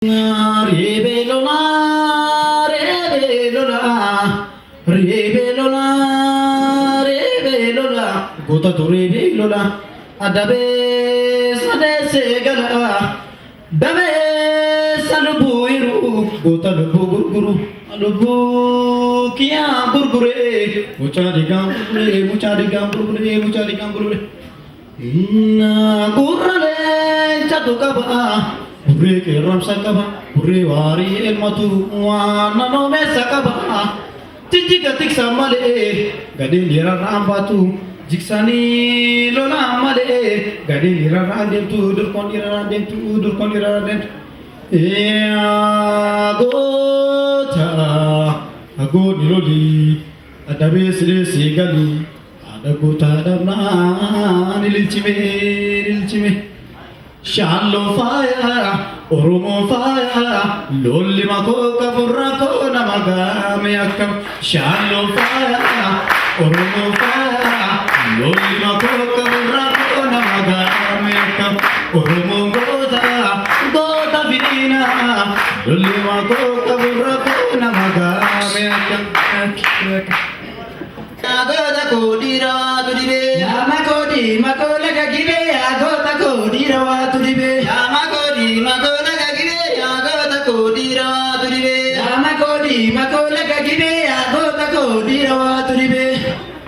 Rebelona, rebelona, rebelona, gota tu rebelona, adabe sade segala, dabe salubuiru, gota lubu guru, lubu kia burgure, mucha di gambure, inna gurale chatu kaba. Purre ke ram sakaba, purre wari elmatu wana no me sakaba. Titi gatik samale, gadin lira rambatu, jiksani lola male, gadin lira randentu, durkon lira randentu. Ago niloli, adabe sile segali, adagota damna nilchime. Shallow fire, Oromo fire, Lolly Makoka Burrako Namagame Akam. Shallow fire, Oromo fire, Lolly Makoka Burrako Namagame Akam. Oromo Goda Vina, Lolly Makoka Burrako Namagame Akam. Agoda Kodira to the bay, Yamakodi, Makola Give, Agoda Kodira to the bay, Yamakodi, Makola Give, Agoda Kodira to the bay, Yamakodi, Makola Give, Agoda Kodira to the bay,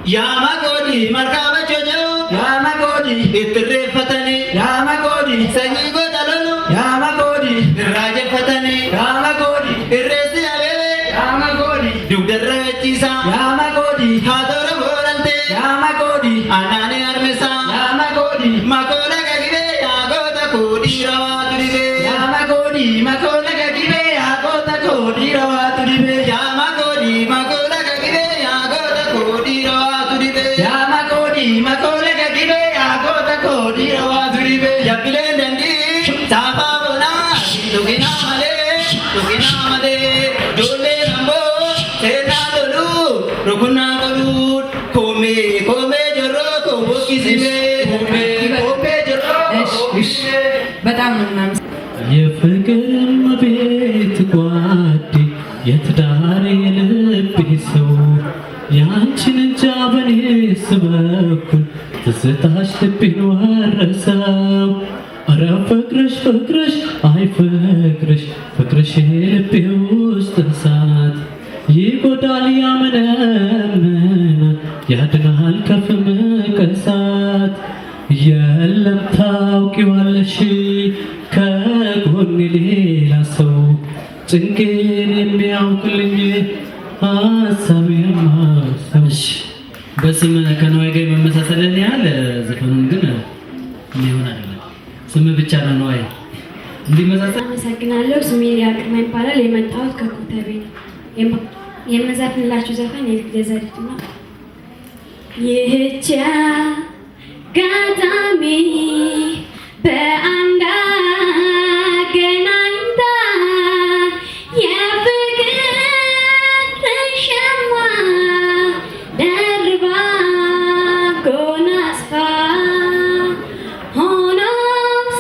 Yamakodi, Markava Jojo, Yamakodi, Itre Fatani, Yamakodi, Sangigo Dalolo, Yamakodi, Raja Fatani, Yamakodi, Irresi Ave, Yamakodi, Dudarachisa, Yamakodi, Hadora Volante, Yamakodi, Anani Armesa, Yamakodi, Makola Gagive, Agota Kodi Rawa to the bay, Yamakodi, Makola Gagive, Agota Kodi Rawa to the bay, Yamakodi, Makola Gagive, Agota Kodi Rawa to the bay, Yamakodi, Makola Gagive, Agota Kodi Rawa to the bay, Yakile Dendi, Tababona, Lugina Male, Dole Rambo, Tedadolu, Rukuna Galut, Kome Joro, Kobokizime, Kome Joro, በጣም ነው ምናምን የፍቅር መቤት ጓዴ የትዳር የልቤ ሰው ያንቺን እንጃ በኔስ በኩል ትዝታሽ ልቤን ወረሰው። ኧረ ፍቅርሽ አይ ፍቅርሽ ልቤ ውስጥ እሳት ይጎዳል ያመነምናል ያድናል ከፍም ከእሳት የለም ታውቂዋለሽ ከጎኔ ሌላ ሰው ጭንቄን የሚያውቅልኝ ሀሳብ የማሰብሽ በስም ከነዋይ ጋር መመሳሰልን ያህል ዘፈኑን ግን የሚሆን አይደለም። ስም ብቻ ነው ነዋይ እንዲመሳሰል። አመሰግናለሁ። ስሜ ያቅርማ ይባላል። የመጣሁት ከኮተቤ ነው። የምዘፍንላችሁ ዘፈን የዘሪቱ ነው። ይህች አጋጣሚ በአንድ አገናኝታ የፍቅር ሸማ ደርባ ጎናጽፋ ሆኖም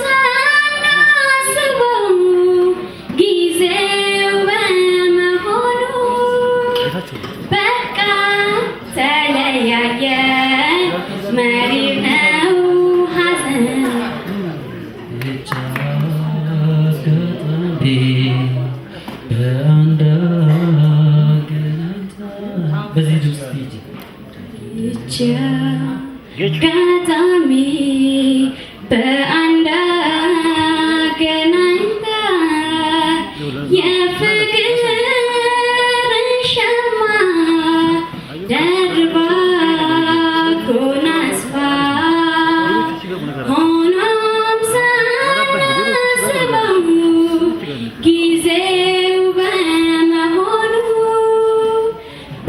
ሳናስበው ጊዜው በመሆኑ በቃ ተለያየን። መሪር ነው ሐዘን ይህች አጋጣሚ በአንድ አገናኝታ የፍቅር ሸማ ደርባ ጎናጽፋ ሆኖም ሳናስበው ጊዜው በመሆኑ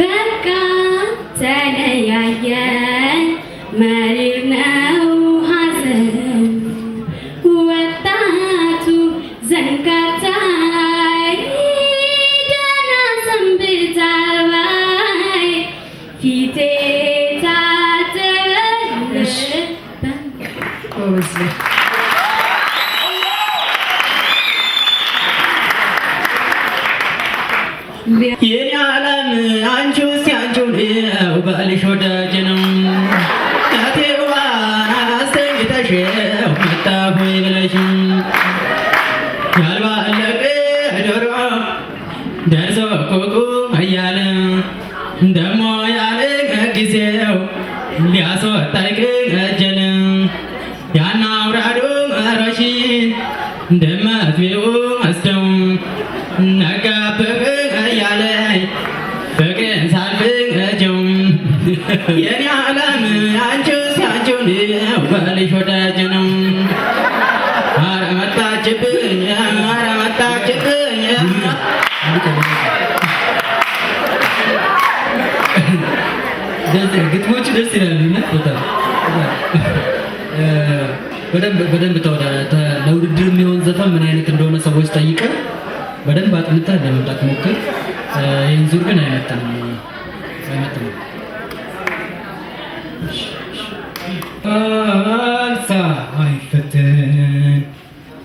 በቃ ተለያየን። መሪር ነው የኔ ዓለም አንቺው ሲያንቺው ነው ባልሽ ወዳጅ ነው አቴዋ አስተኝተሽው መጣሁ ብለሽ ያልባለቀ ዶሮ ደርሶ ቁቁ እያለ ደሞ ያለ ጊዜው ሊያስወጣኝ ከጀለ ያን አውራዶ መሮሽን እንደማትቢው አስተው ነጋበበ እያለኝ ፍቅርን ሳልፍጀው የኔ ዓለም አንቺው ሲያንቺው ነው ባልሽ ወዳጅ ነው ኧረ መጣችብኝ ኧረ መጣችብኝ ግጥሞቹ ደስ ይላሉ በጣም በደንብ ለውድድር የሚሆን ዘፈን ምን አይነት እንደሆነ ሰዎች ጠይቀን በደንብ አጥንተህ ለመምጣት ሞክር። ይህን ዙር ግን አይመጥንም። ሳይፈትን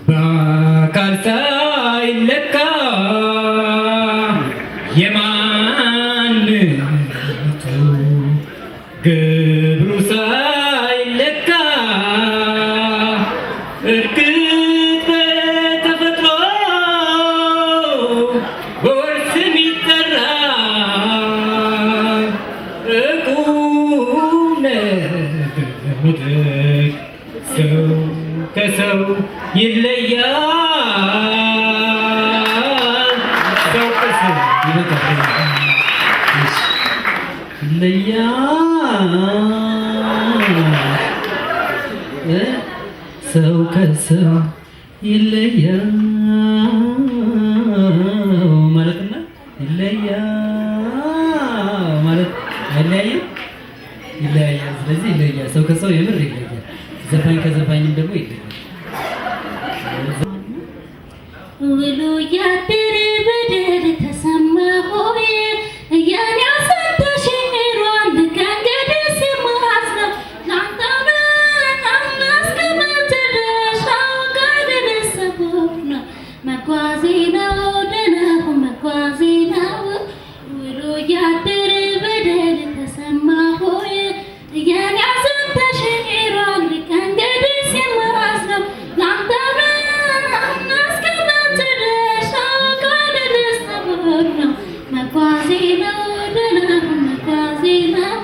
በአካል ሳይለካ የማንነቱ ግብሩ ሳይለካ እርግጥ በተፈጥሮ በወርስ የሚጠራ እቁም ነገር ሰው ከሰው ይለያል። ሰው ከሰው ይለያል። ሰው ከሰው ይለያል ማለትና ይለያል ማለት አይለያይም፣ ይለያያል። ስለዚህ ይለያል። ሰው ከሰው የምር ይለያል። ዘፋኝ ከዘፋኝም ደግሞ ይለያል። ውሎ ያደረ በደል ተሰማ ሆይ እያኔ አሳተሽሯል ከእንግዲህ ሲማስነው ላንተነ አናስቀመጥልሽ አውቃደነሰቦክ ነው መጓዜ ነው ደነሁ መጓዜ ነው ውሎ ያደረ በደል ተሰማ ሆይ እያኔ አሳተሽሯል ከእንግዲህ ሲማስነው ላንተነ አናስቀመጥልሽ አውቃደነሰቦክ ነው መጓዜ ነው ደነሁ መጓዜ ነው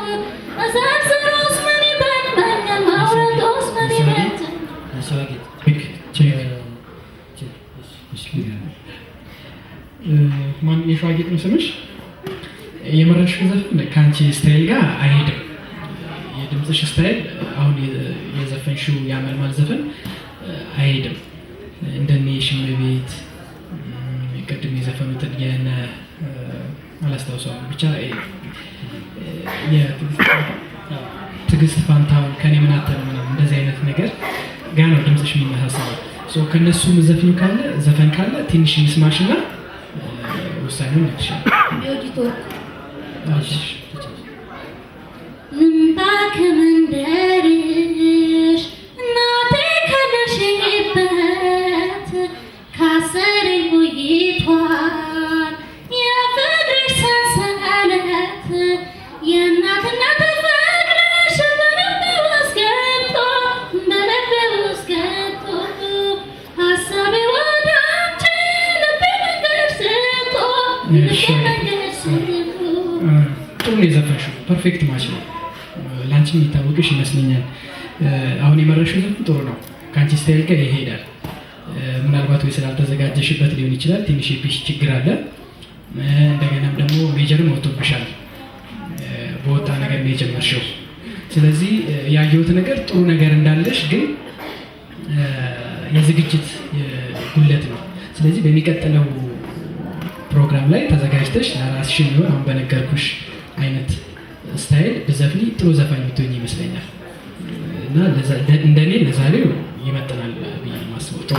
አሳስሮስ ምን ይበልመኛል ማውረዶስ ምን ይበልመኛል ማን የሸዋጌጥ ነው ስምሽ? የመረጥሽው ዘፈን ከአንቺ ስታይል ጋር አይሄድም። የድምፅሽ ስታይል አሁን የዘፈንሽው የአመልማል ዘፈን አይሄድም። እንደኔ ሽመቤት ቅድም የዘፈኑትን የነ አላስታውሰውም ብቻ የትዕግስት ፋንታውን ከኔ ምን አተነ ምናምን እንደዚህ አይነት ነገር ጋር ነው ድምፅሽ የሚመሳሰለው። ከነሱ ዘፈን ካለ ትንሽ ይስማሽና ውሳኔውን ይችላል። ልምጣ ከመንደርሽ እናቴ ከነሽበት ካሰረኝ ቆይቷል የፍቅርሽ ሰንሰለት የእናትነት ፍቅርሽ በልቤ ውስጥ ገብቶ ሀሳቤ ወደ አንቺ ልቤ ነገር ስቶ ጥሩ ነው የዘፈንሽው። ፐርፌክት ማች ነው። ለአንቺ የሚታወቅሽ ይመስለኛል። አሁን የመረጥሽው ዘፈን ጥሩ ነው። ከአንቺ ስታይል ጋር ይሄዳል። ምናልባት ወይ ስላልተዘጋጀሽበት ሊሆን ይችላል። ትንሽ የፒች ችግር አለ። እንደገናም ደግሞ ሜጀርም ወጥቶብሻል። በወጣ ነገር ነው የጀመርሽው። ስለዚህ ያየሁት ነገር ጥሩ ነገር እንዳለሽ ግን የዝግጅት ጉድለት ነው። ስለዚህ በሚቀጥለው ፕሮግራም ላይ ተዘጋጅተሽ ለራስሽ የሚሆን አሁን በነገርኩሽ አይነት ስታይል ብዘፍኒ ጥሩ ዘፋኝ ብትሆኝ ይመስለኛል እና እንደኔ ለዛሬው ይመጥናል ብዬ ማስበው ጥሩ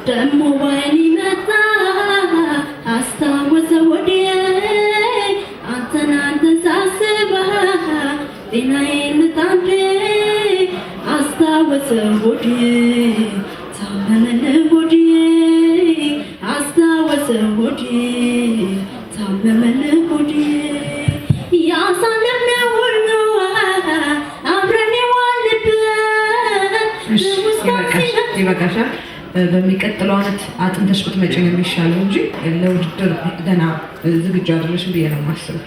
ደሞ ባይኔ መጣ አስታወሰ ወዲያ ሆዴ ታመመን ሆዴ አስታወሰ ሆዴ ታመመን ሆዴ ያሳለፍነው ሁሉ አብረን የዋልንበት ይበቃሻል። በሚቀጥለው ዓመት አጥንተሽ ብትመጪ ነው የሚሻለው እንጂ ለውድድር ገና ዝግጁ አይደለሽም ብዬ ነው የማስበው።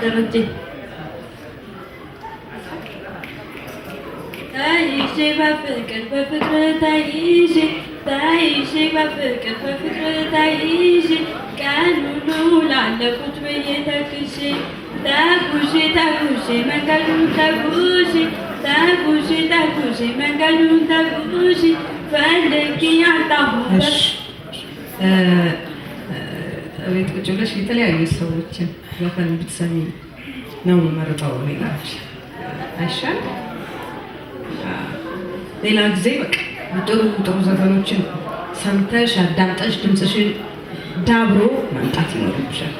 ደረጀ ታይሼ በፍቅር ታይሼ በፍቅር ታይሼ ቀኑን ላለፉት ብዬ ተክሼ ተጉሼ መንገዱን ተጉሼ መንገዱን ተጉሼ ፈልጌ አጣሁበት። ቤት ቁጭ ብለሽ የተለያዩ ሰዎችን ዘፈን ብትሰሚ ነው የምመርጠው። ሌላች አይሻል? ሌላ ጊዜ በቃ ጥሩ ዘፈኖችን ሰምተሽ አዳምጠሽ ድምፅሽን ዳብሮ ማምጣት ይኖርብሻል።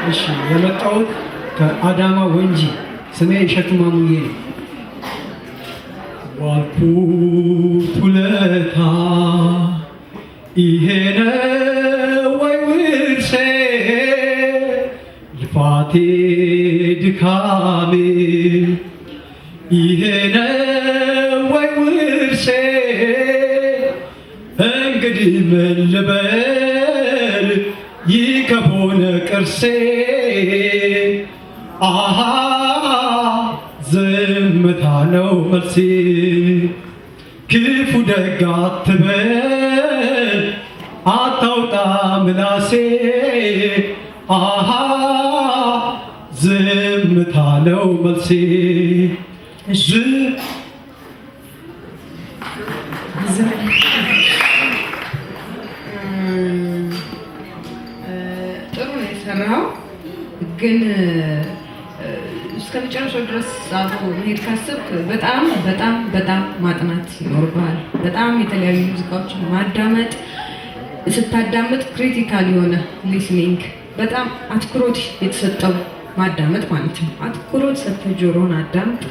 እሺ፣ የመጣሁት ከአዳማ ወንጂ። ስሜ እሸቱ ማሙዬ ነው። ዋልኩት ውለታ ይሄ ነው ወይ ውርሴ፣ ልፋቴ ድካሜ ይሄ ነው ወይ ውርሴ፣ እንግዲህ ምን ልበል ይህ ከሆነ ቅርሴ፣ አሃ ዝምታ ነው መልሴ፣ ክፉ ደግ አትበል አታውጣ ምላሴ፣ አሃ ዝምታ ነው መልሴ። ጥሩ ነው የሰራው፣ ግን እስከ መጨረሻው ድረስ አብሮ መሄድ ካሰብክ በጣም ማጥናት ይኖርብሃል። በጣም የተለያዩ ሙዚቃዎችን ማዳመጥ፣ ስታዳመጥ ክሪቲካል የሆነ ሊስኒንግ፣ በጣም አትኩሮት የተሰጠው ማዳመጥ ማለት ነው። አትኩሮት ሰጥተህ ጆሮን አዳምጥ።